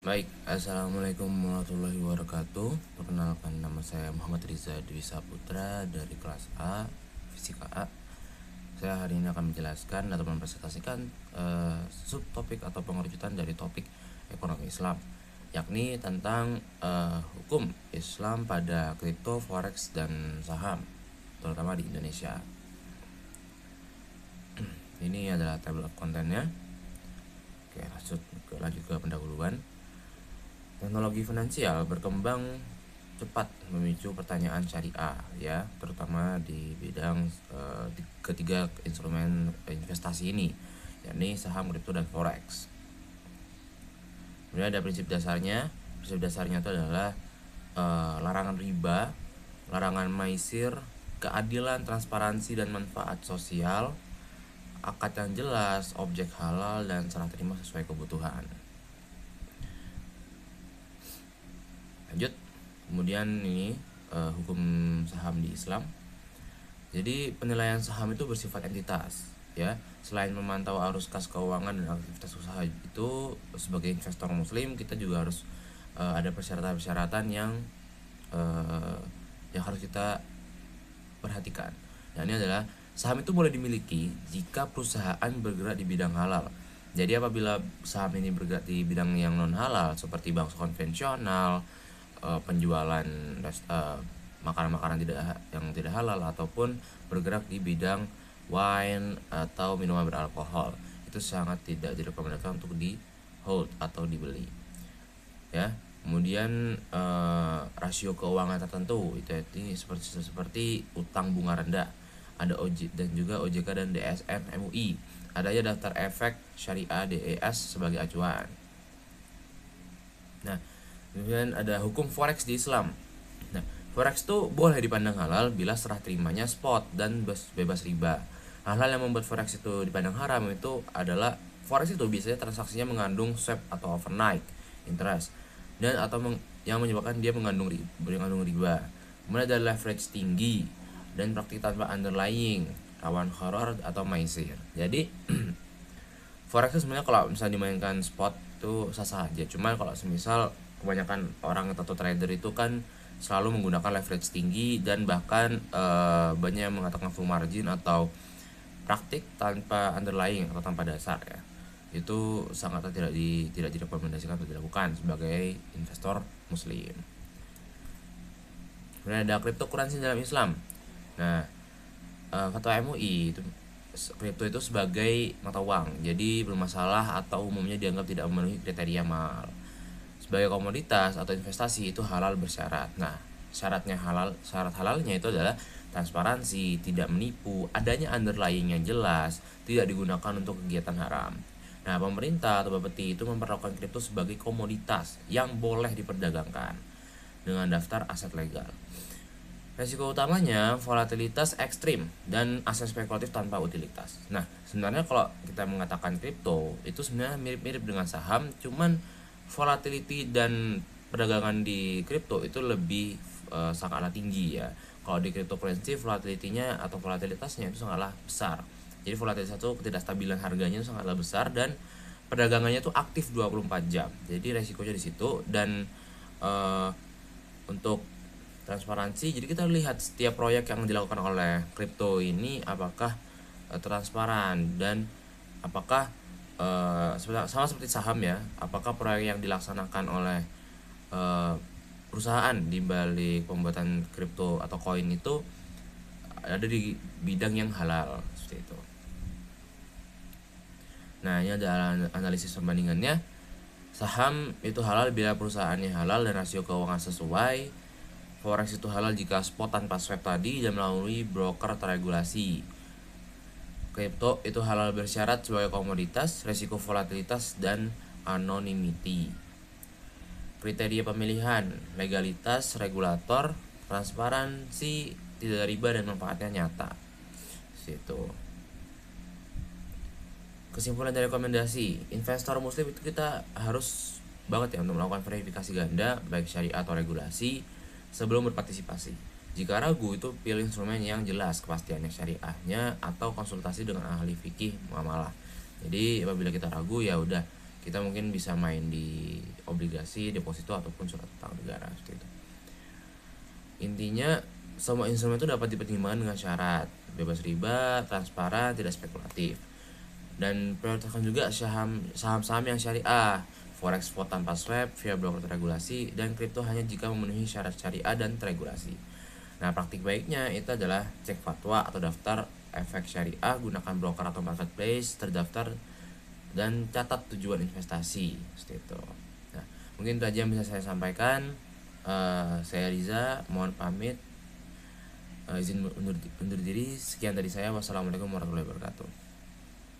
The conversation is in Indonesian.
Baik, assalamualaikum warahmatullahi wabarakatuh. Perkenalkan, nama saya Muhammad Riza Dwi Saputra dari kelas A, Fisika A. Saya hari ini akan menjelaskan atau mempresentasikan subtopik atau pengerucutan dari topik ekonomi Islam, yakni tentang hukum Islam pada kripto, forex, dan saham, terutama di Indonesia. Ini adalah table of content-nya. Oke, lanjut ke pendahuluan. Teknologi finansial berkembang cepat memicu pertanyaan syariah, ya, terutama di bidang ketiga instrumen investasi ini, yakni saham, kripto, dan forex. Kemudian ada prinsip dasarnya. Prinsip dasarnya itu adalah larangan riba, larangan maisir, keadilan, transparansi, dan manfaat sosial, akad yang jelas, objek halal, dan serah terima sesuai kebutuhan. Lanjut, kemudian ini hukum saham di Islam. Jadi penilaian saham itu bersifat entitas, ya. Selain memantau arus kas keuangan dan aktivitas usaha itu, sebagai investor muslim kita juga harus ada persyaratan-persyaratan yang harus kita perhatikan. Dan ini adalah saham itu boleh dimiliki jika perusahaan bergerak di bidang halal. Jadi apabila saham ini bergerak di bidang yang non halal seperti bank konvensional, penjualan makanan-makanan yang tidak halal, ataupun bergerak di bidang wine atau minuman beralkohol, itu sangat tidak direkomendasikan untuk di hold atau dibeli, ya. Kemudian rasio keuangan tertentu itu seperti utang bunga rendah, ada dan juga OJK dan DSN MUI, adanya daftar efek syariah DES sebagai acuan. Nah, kemudian ada hukum forex di Islam. Nah, forex itu boleh dipandang halal bila serah terimanya spot dan bebas riba. Hal-hal yang membuat forex itu dipandang haram itu adalah forex itu biasanya transaksinya mengandung swap atau overnight interest, dan atau yang menyebabkan dia mengandung riba. Kemudian ada leverage tinggi dan praktik tanpa underlying, rawan horor atau maisir. Jadi forex itu sebenarnya kalau misalnya dimainkan spot itu sah-sah aja. Cuman kalau semisal kebanyakan orang atau trader itu kan selalu menggunakan leverage tinggi, dan bahkan banyak yang mengatakan full margin atau praktik tanpa underlying atau tanpa dasar, ya. Itu sangat tidak direkomendasikan untuk dilakukan sebagai investor muslim. Kemudian ada cryptocurrency dalam Islam. Nah, kata MUI itu kripto itu sebagai mata uang, jadi bermasalah atau umumnya dianggap tidak memenuhi kriteria mahal. Sebagai komoditas atau investasi itu halal bersyarat. Nah, syarat halalnya itu adalah transparansi, tidak menipu, adanya underlying yang jelas, tidak digunakan untuk kegiatan haram. Nah, pemerintah atau Bapeti itu memperlakukan kripto sebagai komoditas yang boleh diperdagangkan dengan daftar aset legal. Resiko utamanya volatilitas ekstrim dan aset spekulatif tanpa utilitas. Nah, sebenarnya kalau kita mengatakan kripto itu sebenarnya mirip-mirip dengan saham, cuman volatility dan perdagangan di kripto itu lebih sangatlah tinggi, ya. Kalau di cryptocurrency volatility-nya atau volatilitasnya itu sangatlah besar. Jadi volatilitas itu ketidakstabilan harganya itu sangatlah besar, dan perdagangannya itu aktif 24 jam. Jadi resikonya di situ. Dan untuk transparansi, jadi kita lihat setiap proyek yang dilakukan oleh kripto ini apakah transparan, dan apakah sama seperti saham, ya, apakah proyek yang dilaksanakan oleh perusahaan di balik pembuatan kripto atau koin itu ada di bidang yang halal, seperti itu. Nah, ini ada analisis perbandingannya. Saham itu halal bila perusahaannya halal dan rasio keuangan sesuai. Forex itu halal jika spot tanpa swap tadi dan melalui broker terregulasi. Kripto itu halal bersyarat sebagai komoditas, resiko volatilitas, dan anonymity. Kriteria pemilihan: legalitas, regulator, transparansi, tidak riba, dan manfaatnya nyata. Situ. Kesimpulan dari rekomendasi, investor muslim itu kita harus banget, ya, untuk melakukan verifikasi ganda baik syariah atau regulasi sebelum berpartisipasi. Jika ragu, itu pilih instrumen yang jelas kepastiannya syariahnya, atau konsultasi dengan ahli fikih muamalah. Jadi apabila kita ragu, ya udah Kita mungkin bisa main di obligasi, deposito ataupun surat utang negara seperti itu. Intinya semua instrumen itu dapat dipertimbangkan dengan syarat bebas riba, transparan, tidak spekulatif. Dan prioritaskan juga saham-saham yang syariah, forex spot tanpa swap, via broker terregulasi, dan kripto hanya jika memenuhi syarat syariah dan terregulasi. Nah, praktik baiknya itu adalah cek fatwa atau daftar efek syariah, gunakan broker atau marketplace terdaftar, dan catat tujuan investasi seperti itu. Nah, mungkin itu aja yang bisa saya sampaikan. Saya Riza, mohon pamit, izin undur diri. Sekian dari saya. Wassalamualaikum warahmatullahi wabarakatuh.